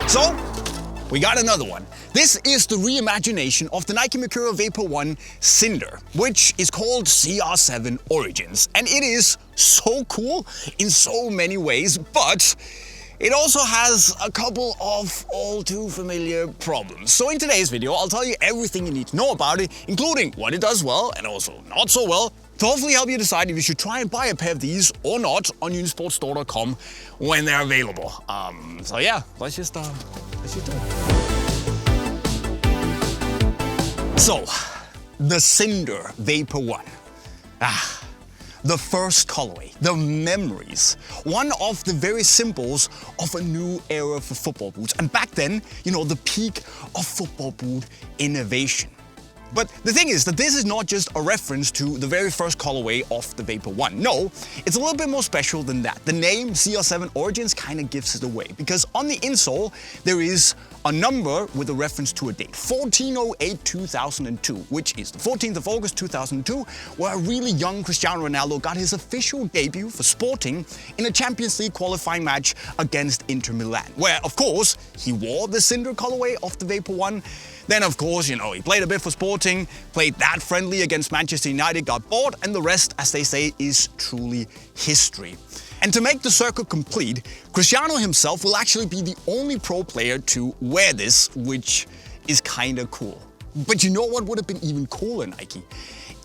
So, we got another one. This is the reimagination of the Nike Mercurial Vapor 1 Cinder, which is called CR7 Origins. And it is so cool in so many ways, but it also has a couple of all too familiar problems. So in today's video, I'll tell you everything you need to know about it, including what it does well and also not so well, to hopefully help you decide if you should try and buy a pair of these or not on unisportstore.com when they're available. So yeah, let's just do it. So, the Cinder Vapor 1. The first colorway, the memories, one of the very symbols of a new era for football boots. And back then, the peak of football boot innovation. But the thing is that this is not just a reference to the very first colorway of the Vapor 1. No, it's a little bit more special than that. The name CR7 Origins kind of gives it away, because on the insole there is a number with a reference to a date, 14/08/2002, which is the 14th of August 2002, where a really young Cristiano Ronaldo got his official debut for Sporting in a Champions League qualifying match against Inter Milan, where of course he wore the Cinder colorway of the Vapor 1. Then, of course, he played a bit for Sporting, played that friendly against Manchester United, got bored, and the rest, as they say, is truly history. And to make the circle complete, Cristiano himself will actually be the only pro player to wear this, which is kinda cool. But you know what would have been even cooler, Nike?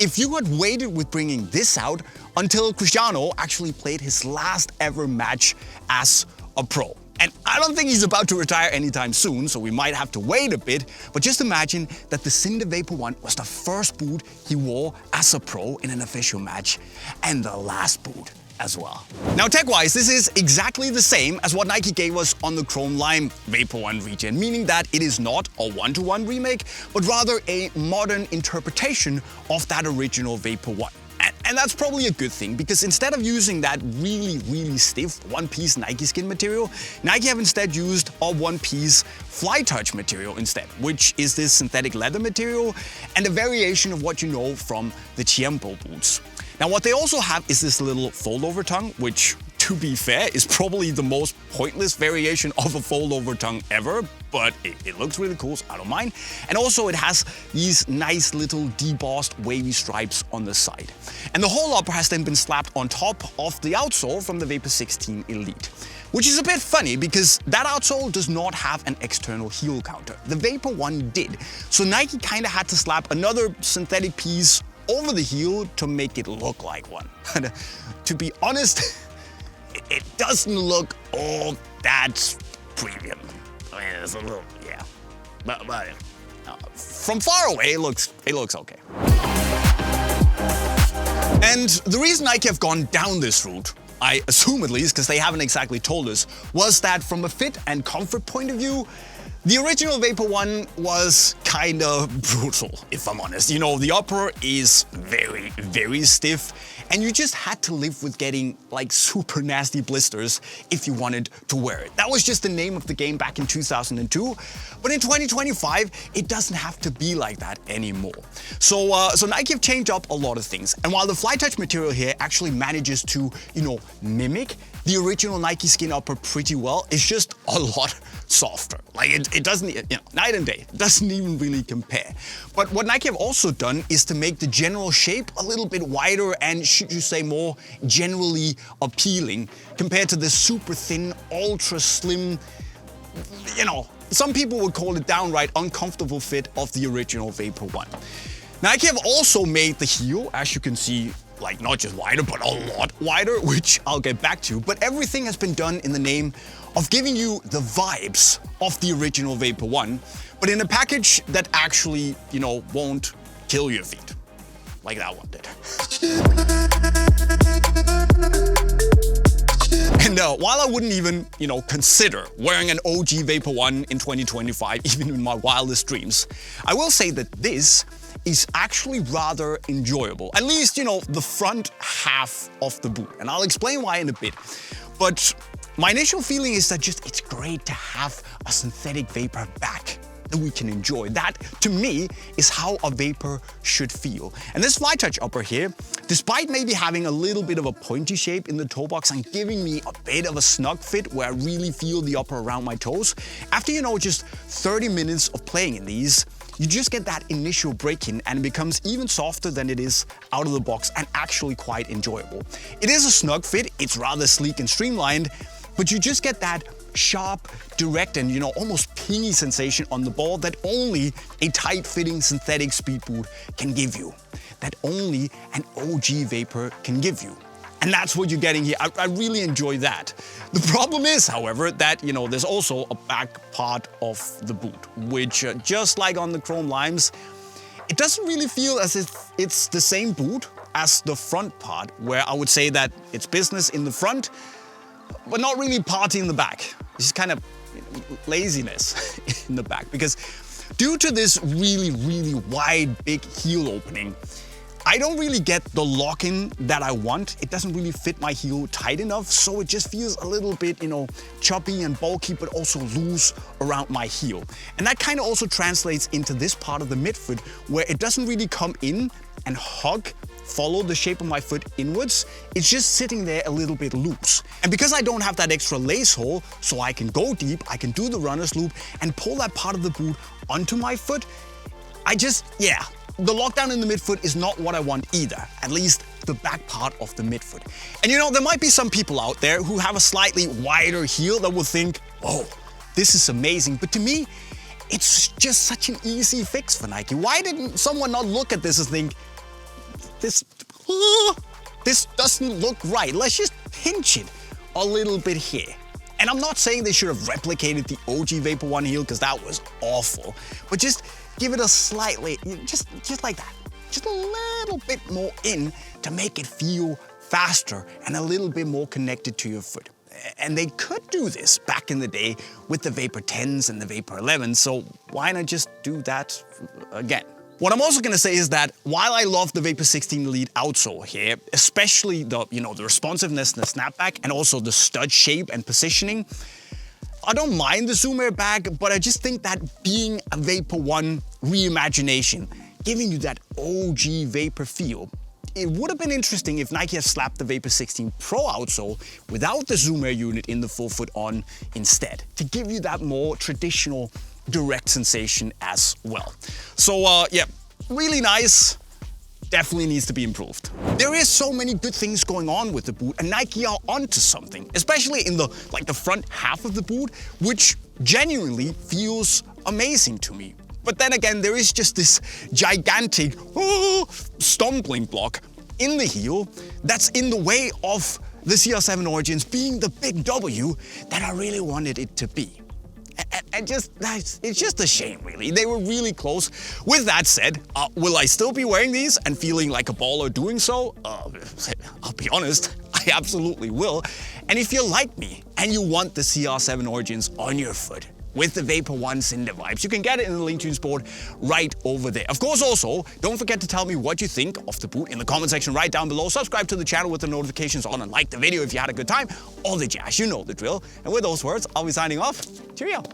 If you had waited with bringing this out until Cristiano actually played his last ever match as a pro. And I don't think he's about to retire anytime soon, so we might have to wait a bit, but just imagine that the Cinder Vapor 1 was the first boot he wore as a pro in an official match, and the last boot as well. Now tech-wise, this is exactly the same as what Nike gave us on the Chrome Lime Vapor 1 Regen, meaning that it is not a one-to-one remake, but rather a modern interpretation of that original Vapor 1. And that's probably a good thing, because instead of using that really stiff one-piece Nike skin material, Nike have instead used a one-piece Fly Touch material instead, which is this synthetic leather material and a variation of what you know from the Tiempo boots. Now what they also have is this little fold-over tongue, which, to be fair, is probably the most pointless variation of a fold-over tongue ever, but it looks really cool, so I don't mind. And also it has these nice little debossed wavy stripes on the side. And the whole upper has then been slapped on top of the outsole from the Vapor 16 Elite. Which is a bit funny, because that outsole does not have an external heel counter. The Vapor 1 did, so Nike kinda had to slap another synthetic piece over the heel to make it look like one. To be honest, it doesn't look all that premium. I mean, it's a little, yeah. But from far away, it looks okay. And the reason Nike have gone down this route, I assume at least, because they haven't exactly told us, was that from a fit and comfort point of view, the original Vapor 1 was kinda brutal, if I'm honest. The upper is very stiff, and you just had to live with getting like super nasty blisters if you wanted to wear it. That was just the name of the game back in 2002, but in 2025, it doesn't have to be like that anymore. So Nike have changed up a lot of things, and while the Fly Touch material here actually manages to, mimic the original Nike skin upper pretty well, it's just a lot softer. Like it doesn't, night and day, it doesn't even really compare. But what Nike have also done is to make the general shape a little bit wider and, should you say, more generally appealing compared to the super thin, ultra slim, some people would call it downright uncomfortable fit of the original Vapor 1. Nike have also made the heel, as you can see, like not just wider, but a lot wider, which I'll get back to, but everything has been done in the name of giving you the vibes of the original Vapor 1, but in a package that actually, won't kill your feet, like that one did. And while I wouldn't even, consider wearing an OG Vapor 1 in 2025, even in my wildest dreams, I will say that this is actually rather enjoyable. At least, the front half of the boot. And I'll explain why in a bit. But my initial feeling is that it's great to have a synthetic Vapor back. that we can enjoy. That, to me, is how a Vapor should feel. And this Fly Touch upper here, despite maybe having a little bit of a pointy shape in the toe box and giving me a bit of a snug fit where I really feel the upper around my toes, after, just 30 minutes of playing in these, you just get that initial break-in and it becomes even softer than it is out of the box and actually quite enjoyable. It is a snug fit, it's rather sleek and streamlined, but you just get that sharp, direct, and almost pingy sensation on the ball that only a tight-fitting synthetic speed boot can give you. That only an OG Vapor can give you. And that's what you're getting here. I really enjoy that. The problem is, however, that there's also a back part of the boot, which just like on the Chrome Limes, it doesn't really feel as if it's the same boot as the front part, where I would say that it's business in the front, but not really party in the back. It's just kind of laziness in the back, because due to this really, really wide, big heel opening, I don't really get the lock-in that I want. It doesn't really fit my heel tight enough, so it just feels a little bit, choppy and bulky, but also loose around my heel. And that kind of also translates into this part of the midfoot, where it doesn't really come in and follow the shape of my foot inwards. It's just sitting there a little bit loose. And because I don't have that extra lace hole, so I can go deep, I can do the runner's loop and pull that part of the boot onto my foot, the lockdown in the midfoot is not what I want either, at least the back part of the midfoot. And there might be some people out there who have a slightly wider heel that will think, oh, this is amazing. But to me, it's just such an easy fix for Nike. Why didn't someone not look at this and think, this doesn't look right. Let's just pinch it a little bit here. And I'm not saying they should have replicated the OG Vapor 1 heel, because that was awful, but just give it a slightly, just like that. Just a little bit more in to make it feel faster and a little bit more connected to your foot. And they could do this back in the day with the Vapor 10s and the Vapor 11s, so why not just do that again? What I'm also gonna say is that while I love the Vapor 16 Elite outsole here, especially the responsiveness and the snapback and also the stud shape and positioning, I don't mind the Zoom Air bag, but I just think that being a Vapor 1 reimagination, giving you that OG Vapor feel, it would have been interesting if Nike had slapped the Vapor 16 Pro outsole without the Zoom Air unit in the forefoot on instead, to give you that more traditional direct sensation as well. So really nice. Definitely needs to be improved. There is so many good things going on with the boot, and Nike are onto something, especially in the front half of the boot, which genuinely feels amazing to me. But then again, there is just this gigantic stumbling block in the heel that's in the way of the CR7 Origins being the big W that I really wanted it to be. And it's just a shame, really. They were really close. With that said, will I still be wearing these and feeling like a baller doing so? I'll be honest, I absolutely will. And if you're like me and you want the CR7 Origins on your foot with the Vapor 1 Cinder vibes, you can get it in the link to Unisport right over there. Of course, also, don't forget to tell me what you think of the boot in the comment section right down below. Subscribe to the channel with the notifications on and like the video if you had a good time. All the jazz, you know the drill. And with those words, I'll be signing off. Cheerio.